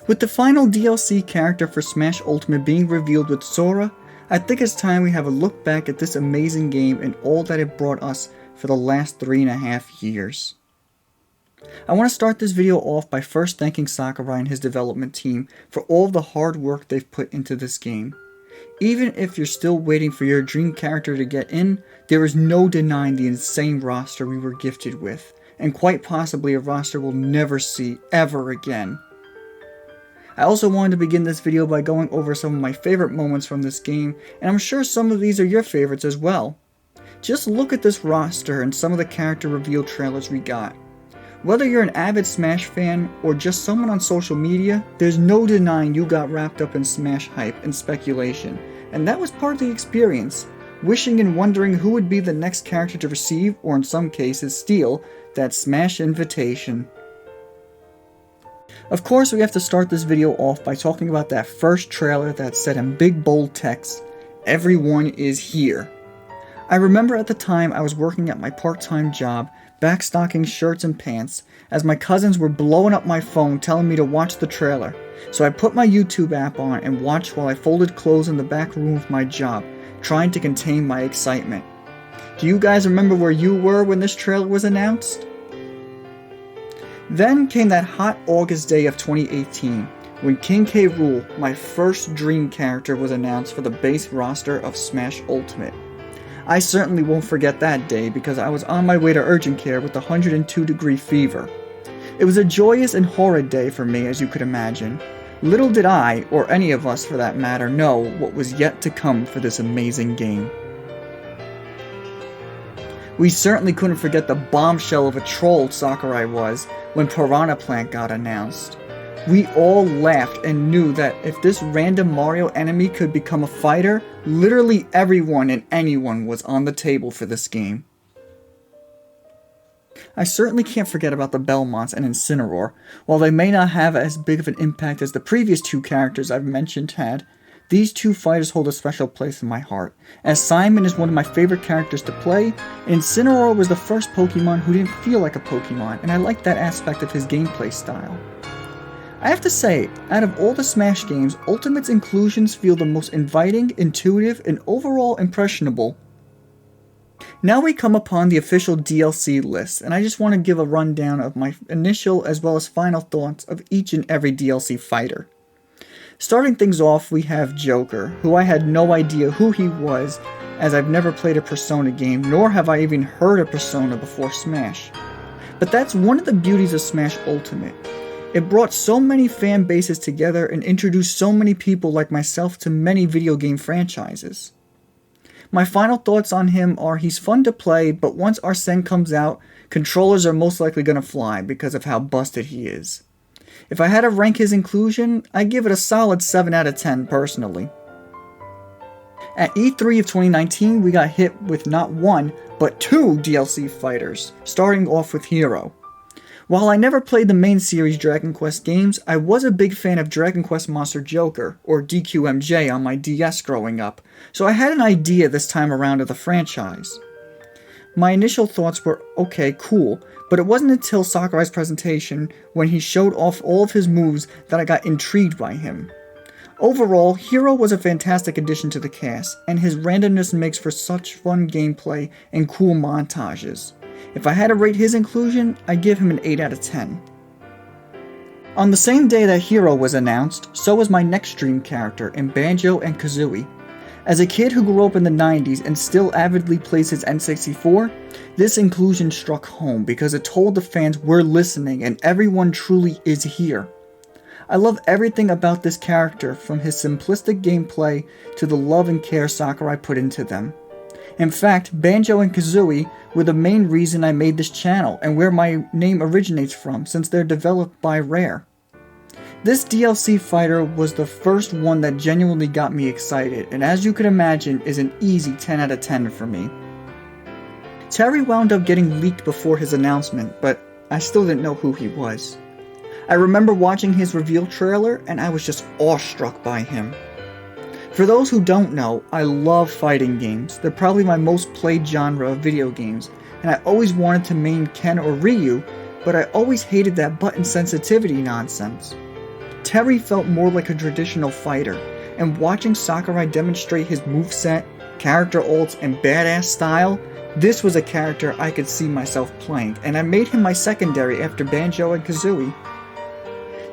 With the final DLC character for Smash Ultimate being revealed with Sora, I think it's time we have a look back at this amazing game and all that it brought us for the last 3.5 years. I want to start this video off by first thanking Sakurai and his development team for all the hard work they've put into this game. Even if you're still waiting for your dream character to get in, there is no denying the insane roster we were gifted with, and quite possibly a roster we'll never see ever again. I also wanted to begin this video by going over some of my favorite moments from this game, and I'm sure some of these are your favorites as well. Just look at this roster and some of the character reveal trailers we got. Whether you're an avid Smash fan or just someone on social media, there's no denying you got wrapped up in Smash hype and speculation, and that was part of the experience, wishing and wondering who would be the next character to receive, or in some cases steal, that Smash invitation. Of course, we have to start this video off by talking about that first trailer that said in big bold text, "Everyone is here." I remember at the time I was working at my part-time job, backstocking shirts and pants, as my cousins were blowing up my phone telling me to watch the trailer. So I put my YouTube app on and watched while I folded clothes in the back room of my job, trying to contain my excitement. Do you guys remember where you were when this trailer was announced? Then came that hot August day of 2018, when King K. Rool, my first dream character, was announced for the base roster of Smash Ultimate. I certainly won't forget that day because I was on my way to urgent care with 102-degree fever. It was a joyous and horrid day for me, as you could imagine. Little did I, or any of us for that matter, know what was yet to come for this amazing game. We certainly couldn't forget the bombshell of a troll Sakurai was when Piranha Plant got announced. We all laughed and knew that if this random Mario enemy could become a fighter, literally everyone and anyone was on the table for this game. I certainly can't forget about the Belmonts and Incineroar. While they may not have as big of an impact as the previous two characters I've mentioned had, these two fighters hold a special place in my heart, as Simon is one of my favorite characters to play, and Incineroar was the first Pokemon who didn't feel like a Pokemon, and I liked that aspect of his gameplay style. I have to say, out of all the Smash games, Ultimate's inclusions feel the most inviting, intuitive, and overall impressionable. Now we come upon the official DLC list, and I just want to give a rundown of my initial as well as final thoughts of each and every DLC fighter. Starting things off, we have Joker, who I had no idea who he was, as I've never played a Persona game, nor have I even heard of Persona before Smash. But that's one of the beauties of Smash Ultimate. It brought so many fan bases together and introduced so many people like myself to many video game franchises. My final thoughts on him are he's fun to play, but once Arsene comes out, controllers are most likely going to fly because of how busted he is. If I had to rank his inclusion, I'd give it a solid 7 out of 10 personally. At E3 of 2019, we got hit with not one, but 2 DLC fighters, starting off with Hero. While I never played the main series Dragon Quest games, I was a big fan of Dragon Quest Monster Joker, or DQMJ, on my DS growing up, so I had an idea this time around of the franchise. My initial thoughts were, okay, cool, but it wasn't until Sakurai's presentation, when he showed off all of his moves, that I got intrigued by him. Overall, Hero was a fantastic addition to the cast, and his randomness makes for such fun gameplay and cool montages. If I had to rate his inclusion, I'd give him an 8 out of 10. On the same day that Hero was announced, so was my next dream character in Banjo and Kazooie. As a kid who grew up in the 90s and still avidly plays his N64, this inclusion struck home because it told the fans we're listening and everyone truly is here. I love everything about this character, from his simplistic gameplay to the love and care Sakurai put into them. In fact, Banjo and Kazooie were the main reason I made this channel and where my name originates from, since they're developed by Rare. This DLC fighter was the first one that genuinely got me excited, and as you can imagine, is an easy 10 out of 10 for me. Terry wound up getting leaked before his announcement, but I still didn't know who he was. I remember watching his reveal trailer, and I was just awestruck by him. For those who don't know, I love fighting games. They're probably my most played genre of video games, and I always wanted to main Ken or Ryu, but I always hated that button sensitivity nonsense. Terry felt more like a traditional fighter, and watching Sakurai demonstrate his moveset, character ults, and badass style, this was a character I could see myself playing, and I made him my secondary after Banjo and Kazooie.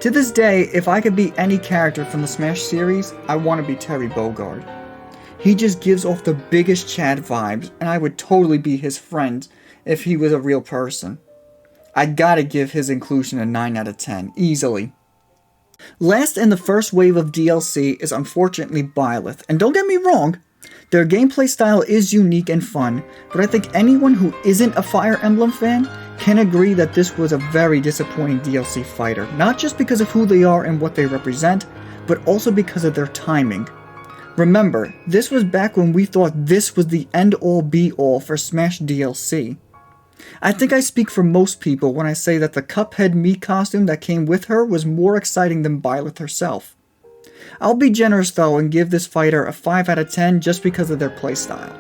To this day, if I could be any character from the Smash series, I want to be Terry Bogard. He just gives off the biggest Chad vibes, and I would totally be his friend if he was a real person. I gotta give his inclusion a 9 out of 10, easily. Last in the first wave of DLC is unfortunately Byleth, and don't get me wrong, their gameplay style is unique and fun, but I think anyone who isn't a Fire Emblem fan can agree that this was a very disappointing DLC fighter, not just because of who they are and what they represent, but also because of their timing. Remember, this was back when we thought this was the end-all be-all for Smash DLC. I think I speak for most people when I say that the Cuphead Mii costume that came with her was more exciting than Byleth herself. I'll be generous though and give this fighter a 5 out of 10 just because of their playstyle.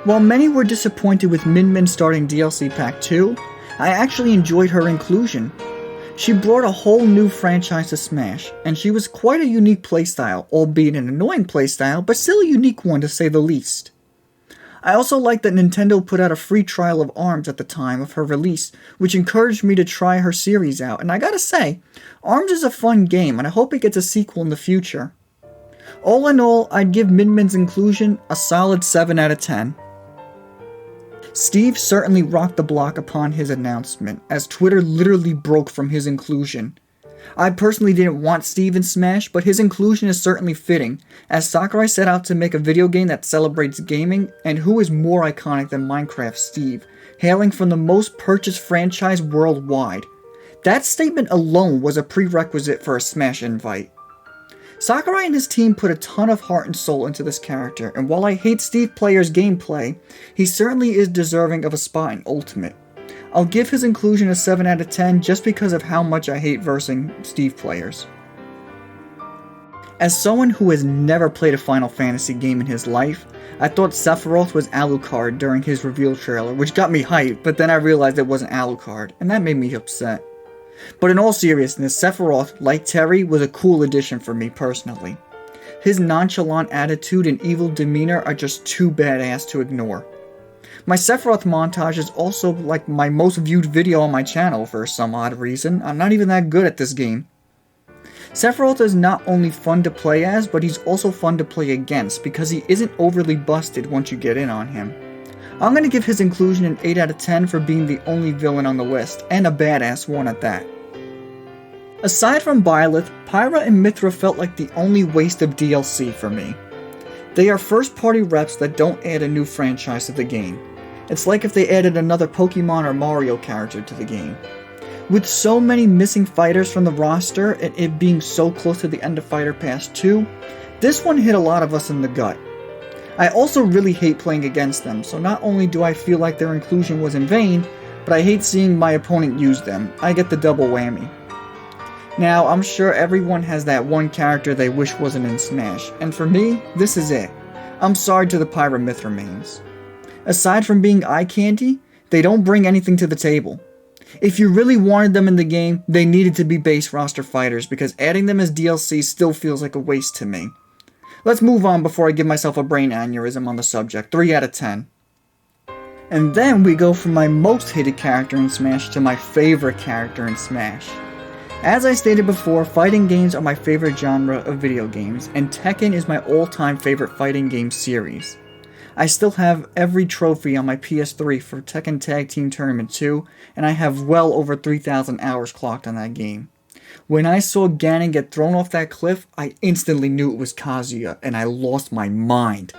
While many were disappointed with Min Min starting DLC Pack 2, I actually enjoyed her inclusion. She brought a whole new franchise to Smash, and she was quite a unique playstyle, albeit an annoying playstyle, but still a unique one to say the least. I also like that Nintendo put out a free trial of ARMS at the time of her release, which encouraged me to try her series out, and I gotta say, ARMS is a fun game, and I hope it gets a sequel in the future. All in all, I'd give Min Min's inclusion a solid 7 out of 10. Steve certainly rocked the block upon his announcement, as Twitter literally broke from his inclusion. I personally didn't want Steve in Smash, but his inclusion is certainly fitting, as Sakurai set out to make a video game that celebrates gaming, and who is more iconic than Minecraft Steve, hailing from the most purchased franchise worldwide. That statement alone was a prerequisite for a Smash invite. Sakurai and his team put a ton of heart and soul into this character, and while I hate Steve Player's gameplay, he certainly is deserving of a spot in Ultimate. I'll give his inclusion a 7 out of 10 just because of how much I hate versing Steve Players. As someone who has never played a Final Fantasy game in his life, I thought Sephiroth was Alucard during his reveal trailer, which got me hyped, but then I realized it wasn't Alucard, and that made me upset. But in all seriousness, Sephiroth, like Terry, was a cool addition for me personally. His nonchalant attitude and evil demeanor are just too badass to ignore. My Sephiroth montage is also like my most viewed video on my channel for some odd reason. I'm not even that good at this game. Sephiroth is not only fun to play as, but he's also fun to play against because he isn't overly busted once you get in on him. I'm going to give his inclusion an 8 out of 10 for being the only villain on the list, and a badass one at that. Aside from Byleth, Pyra and Mythra felt like the only waste of DLC for me. They are first-party reps that don't add a new franchise to the game. It's like if they added another Pokemon or Mario character to the game. With so many missing fighters from the roster, and it being so close to the end of Fighter Pass 2, this one hit a lot of us in the gut. I also really hate playing against them, so not only do I feel like their inclusion was in vain, but I hate seeing my opponent use them. I get the double whammy. Now, I'm sure everyone has that one character they wish wasn't in Smash, and for me, this is it. I'm sorry to the Pyra Mythra mains. Aside from being eye candy, they don't bring anything to the table. If you really wanted them in the game, they needed to be base roster fighters, because adding them as DLC still feels like a waste to me. Let's move on before I give myself a brain aneurysm on the subject. 3 out of 10. And then we go from my most hated character in Smash to my favorite character in Smash. As I stated before, fighting games are my favorite genre of video games, and Tekken is my all-time favorite fighting game series. I still have every trophy on my PS3 for Tekken Tag Team Tournament 2, and I have well over 3,000 hours clocked on that game. When I saw Ganon get thrown off that cliff, I instantly knew it was Kazuya, and I lost my mind.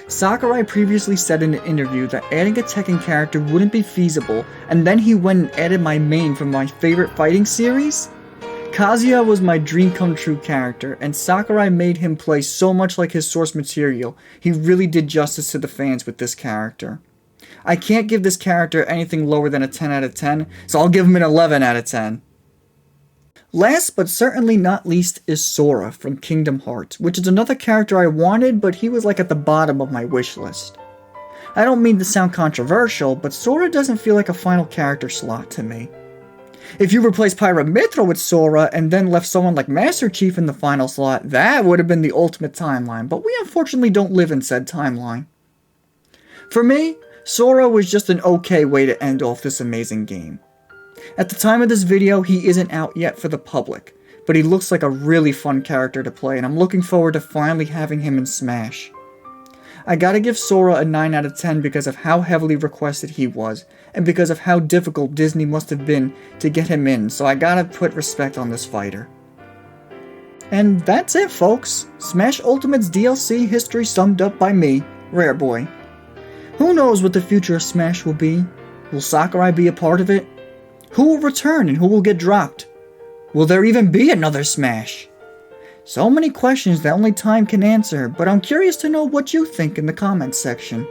Sakurai previously said in an interview that adding a Tekken character wouldn't be feasible, and then he went and added my main from my favorite fighting series? Kazuya was my dream come true character, and Sakurai made him play so much like his source material. He really did justice to the fans with this character. I can't give this character anything lower than a 10 out of 10, so I'll give him an 11 out of 10. Last but certainly not least is Sora from Kingdom Hearts, which is another character I wanted, but he was like at the bottom of my wish list. I don't mean to sound controversial, but Sora doesn't feel like a final character slot to me. If you replaced Pyramithra with Sora and then left someone like Master Chief in the final slot, that would have been the ultimate timeline, but we unfortunately don't live in said timeline. For me, Sora was just an okay way to end off this amazing game. At the time of this video, he isn't out yet for the public, but he looks like a really fun character to play, and I'm looking forward to finally having him in Smash. I gotta give Sora a 9 out of 10 because of how heavily requested he was, and because of how difficult Disney must have been to get him in, so I gotta put respect on this fighter. And that's it, folks. Smash Ultimate's DLC history summed up by me, Rare Boy. Who knows what the future of Smash will be? Will Sakurai be a part of it? Who will return and who will get dropped? Will there even be another Smash? So many questions that only time can answer, but I'm curious to know what you think in the comments section.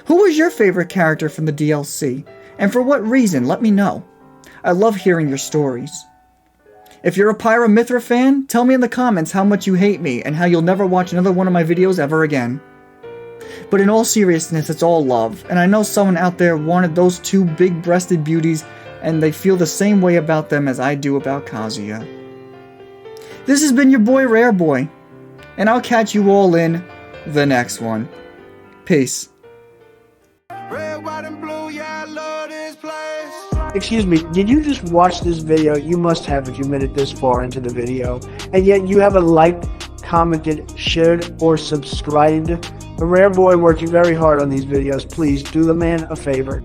Who was your favorite character from the DLC, and for what reason? Let me know. I love hearing your stories. If you're a Pyramithra fan, tell me in the comments how much you hate me and how you'll never watch another one of my videos ever again. But in all seriousness, it's all love, and I know someone out there wanted those two big-breasted beauties, and they feel the same way about them as I do about Kazuya. This has been your boy Rare Boy, and I'll catch you all in the next one. Peace. Red, white, and blue, yeah, I love this place. Excuse me, did you just watch this video? You must have if you made it this far into the video. And yet you haven't liked, commented, shared, or subscribed. The Rare Boy working very hard on these videos. Please do the man a favor.